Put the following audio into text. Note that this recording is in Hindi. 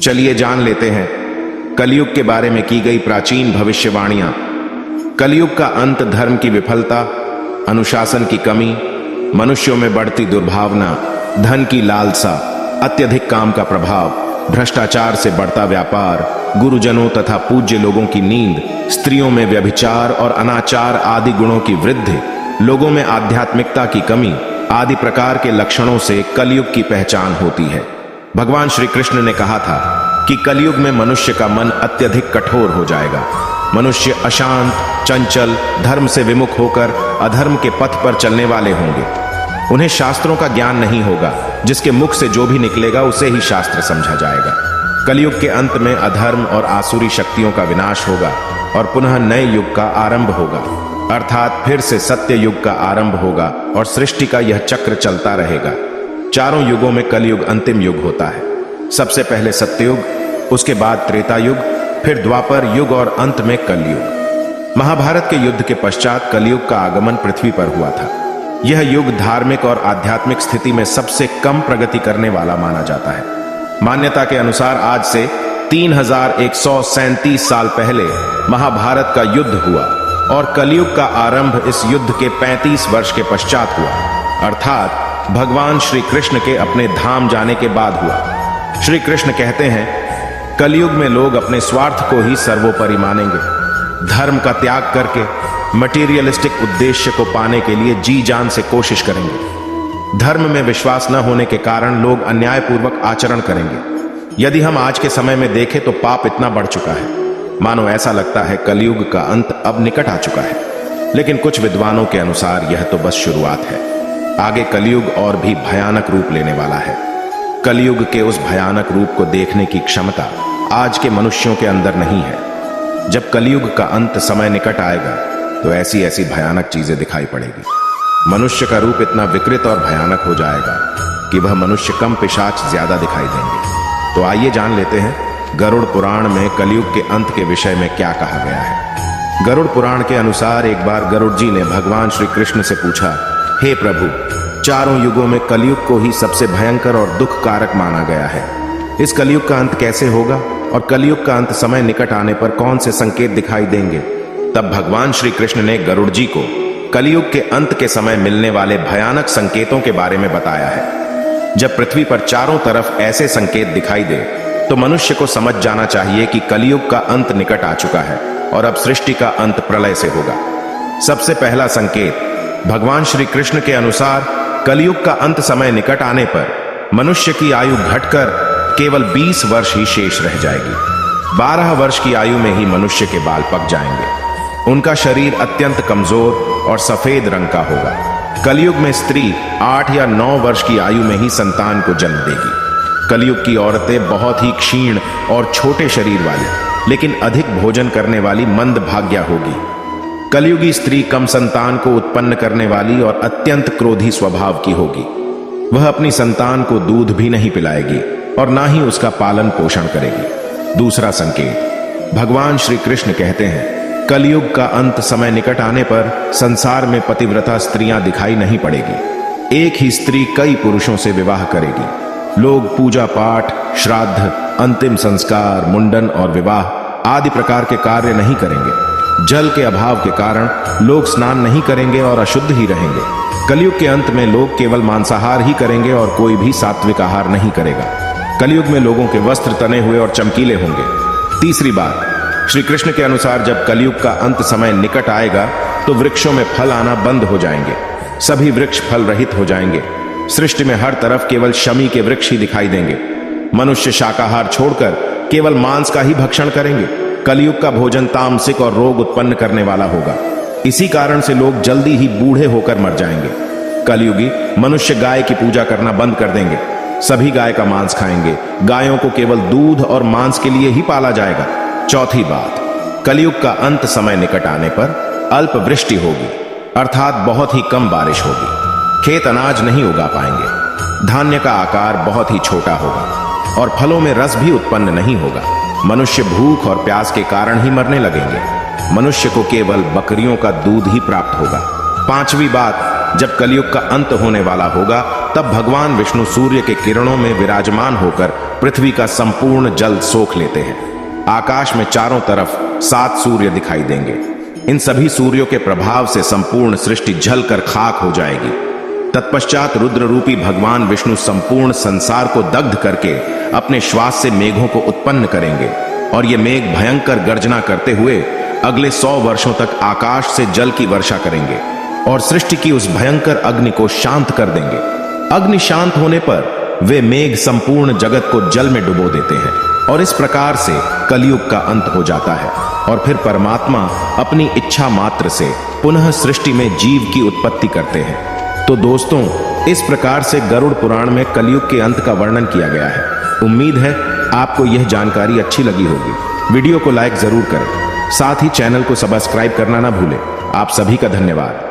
चलिए जान लेते हैं कलयुग के बारे में की गई प्राचीन भविष्यवाणियां। कलयुग का अंत, धर्म की विफलता, अनुशासन की कमी, मनुष्यों में बढ़ती दुर्भावना, धन की लालसा, अत्यधिक काम का प्रभाव, भ्रष्टाचार से बढ़ता व्यापार, गुरुजनों तथा पूज्य लोगों की नींद, स्त्रियों में व्यभिचार और अनाचार आदि गुणों की वृद्धि, लोगों में आध्यात्मिकता की कमी आदि प्रकार के लक्षणों से कलयुग की पहचान होती है। भगवान श्री कृष्ण ने कहा था कि कलयुग में मनुष्य का मन अत्यधिक कठोर हो जाएगा। मनुष्य अशांत, चंचल, धर्म से विमुख होकर अधर्म के पथ पर चलने वाले होंगे। उन्हें शास्त्रों का ज्ञान नहीं होगा, जिसके मुख से जो भी निकलेगा उसे ही शास्त्र समझा जाएगा। कलयुग के अंत में अधर्म और आसुरी शक्तियों का विनाश होगा और पुनः नए युग का आरंभ होगा, अर्थात फिर से सत्य युग का आरंभ होगा और सृष्टि का यह चक्र चलता रहेगा। चारों युगों में कलयुग अंतिम युग होता है। सबसे पहले सत्ययुग, उसके बाद त्रेता युग, फिर द्वापर युग और अंत में कलयुग। महाभारत के युद्ध के पश्चात कलयुग का आगमन पृथ्वी पर हुआ था। यह युग धार्मिक और आध्यात्मिक स्थिति में सबसे कम प्रगति करने वाला माना जाता है। मान्यता के अनुसार आज से 3137 साल पहले महाभारत का युद्ध हुआ और कलयुग का आरंभ इस युद्ध के 35 वर्ष के पश्चात हुआ, अर्थात भगवान श्री कृष्ण के अपने धाम जाने के बाद हुआ। श्री कृष्ण कहते हैं, कलयुग में लोग अपने स्वार्थ को ही सर्वोपरि मानेंगे। धर्म का त्याग करके मटेरियलिस्टिक उद्देश्य को पाने के लिए जी जान से कोशिश करेंगे। धर्म में विश्वास न होने के कारण लोग अन्यायपूर्वक आचरण करेंगे। यदि हम आज के समय में देखें तो पाप इतना बढ़ चुका है, मानो ऐसा लगता है कलयुग का अंत अब निकट आ चुका है। लेकिन कुछ विद्वानों के अनुसार यह तो बस शुरुआत है। आगे कलयुग और भी भयानक रूप लेने वाला है। कलयुग के उस भयानक रूप को देखने की क्षमता आज के मनुष्यों के अंदर नहीं है। जब कलयुग का अंत समय निकट आएगा तो ऐसी ऐसी भयानक चीजें दिखाई पड़ेगी। मनुष्य का रूप इतना विकृत और भयानक हो जाएगा कि वह मनुष्य कम पिशाच ज्यादा दिखाई देंगे। तो आइए जान लेते हैं गरुड़ पुराण में कलयुग के अंत के विषय में क्या कहा गया है। गरुड़ पुराण के अनुसार एक बार गरुड़ जी ने भगवान श्री कृष्ण से पूछा, हे प्रभु, चारों युगों में कलयुग को ही सबसे भयंकर और दुख कारक माना गया है। इस कलयुग का अंत कैसे होगा और कलयुग का अंत समय निकट आने पर कौन से संकेत दिखाई देंगे? तब भगवान श्री कृष्ण ने गरुड़ जी को कलयुग के अंत के समय मिलने वाले भयानक संकेतों के बारे में बताया है। जब पृथ्वी पर चारों तरफ ऐसे संकेत दिखाई दे तो मनुष्य को समझ जाना चाहिए कि कलयुग का अंत निकट आ चुका है और अब सृष्टि का अंत प्रलय से होगा। सबसे पहला संकेत, भगवान श्री कृष्ण के अनुसार कलयुग का अंत समय निकट आने पर मनुष्य की आयु घटकर केवल 20 वर्ष ही शेष रह जाएगी। 12 वर्ष की आयु में ही मनुष्य के बाल पक जाएंगे। उनका शरीर अत्यंत कमजोर और सफेद रंग का होगा। कलयुग में स्त्री 8 या 9 वर्ष की आयु में ही संतान को जन्म देगी। कलयुग की औरतें बहुत ही क्षीण और छोटे शरीर वाली लेकिन अधिक भोजन करने वाली मंद भाग्या होगी। कलयुगी स्त्री कम संतान को उत्पन्न करने वाली और अत्यंत क्रोधी स्वभाव की होगी। वह अपनी संतान को दूध भी नहीं पिलाएगी और ना ही उसका पालन पोषण करेगी। दूसरा संकेत, भगवान श्री कृष्ण कहते हैं, कलयुग का अंत समय निकट आने पर संसार में पतिव्रता स्त्रियां दिखाई नहीं पड़ेगी। एक ही स्त्री कई पुरुषों से विवाह करेगी। लोग पूजा पाठ, श्राद्ध, अंतिम संस्कार, मुंडन और विवाह आदि प्रकार के कार्य नहीं करेंगे। जल के अभाव के कारण लोग स्नान नहीं करेंगे और अशुद्ध ही रहेंगे। कलयुग के अंत में लोग केवल मांसाहार ही करेंगे और कोई भी सात्विक आहार नहीं करेगा। कलयुग में लोगों के वस्त्र तने हुए और चमकीले होंगे। तीसरी बात, श्री कृष्ण के अनुसार जब कलयुग का अंत समय निकट आएगा तो वृक्षों में फल आना बंद हो जाएंगे। सभी वृक्ष फल रहित हो जाएंगे। सृष्टि में हर तरफ केवल शमी के वृक्ष ही दिखाई देंगे। मनुष्य शाकाहार छोड़कर केवल मांस का ही भक्षण करेंगे। कलयुग का भोजन तामसिक और रोग उत्पन्न करने वाला होगा। इसी कारण से लोग जल्दी ही बूढ़े होकर मर जाएंगे। कलयुगी मनुष्य गाय की पूजा करना बंद कर देंगे। सभी गाय का मांस खाएंगे। गायों को केवल दूध और मांस के लिए ही पाला जाएगा। चौथी बात, कलयुग का अंत समय निकट आने पर अल्प वृष्टि होगी, अर्थात बहुत ही कम बारिश होगी। खेत अनाज नहीं उगा पाएंगे। धान्य का आकार बहुत ही छोटा होगा और फलों में रस भी उत्पन्न नहीं होगा। मनुष्य भूख और प्यास के कारण ही मरने लगेंगे। मनुष्य को केवल बकरियों का दूध ही प्राप्त होगा। पांचवी बात, जब कलयुग का अंत होने वाला होगा, तब भगवान विष्णु सूर्य के किरणों में विराजमान होकर पृथ्वी का संपूर्ण जल सोख लेते हैं। आकाश में चारों तरफ 7 सूर्य दिखाई देंगे। इन सभी सूर्यों के प्रभाव से संपूर्ण सृष्टि जलकर खाक हो जाएगी। तत्पश्चात रुद्र रूपी भगवान विष्णु संपूर्ण संसार को दग्ध करके अपने श्वास से मेघों को उत्पन्न करेंगे और ये मेघ भयंकर गर्जना करते हुए अगले 100 वर्षों तक आकाश से जल की वर्षा करेंगे और सृष्टि की उस भयंकर अग्नि को शांत कर देंगे। अग्नि शांत होने पर वे मेघ संपूर्ण जगत को जल में डुबो देते हैं और इस प्रकार से कलयुग का अंत हो जाता है और फिर परमात्मा अपनी इच्छा मात्र से पुनः सृष्टि में जीव की उत्पत्ति करते हैं। तो दोस्तों, इस प्रकार से गरुड़ पुराण में कलयुग के अंत का वर्णन किया गया है। उम्मीद है आपको यह जानकारी अच्छी लगी होगी। वीडियो को लाइक जरूर करें, साथ ही चैनल को सब्सक्राइब करना ना भूलें। आप सभी का धन्यवाद।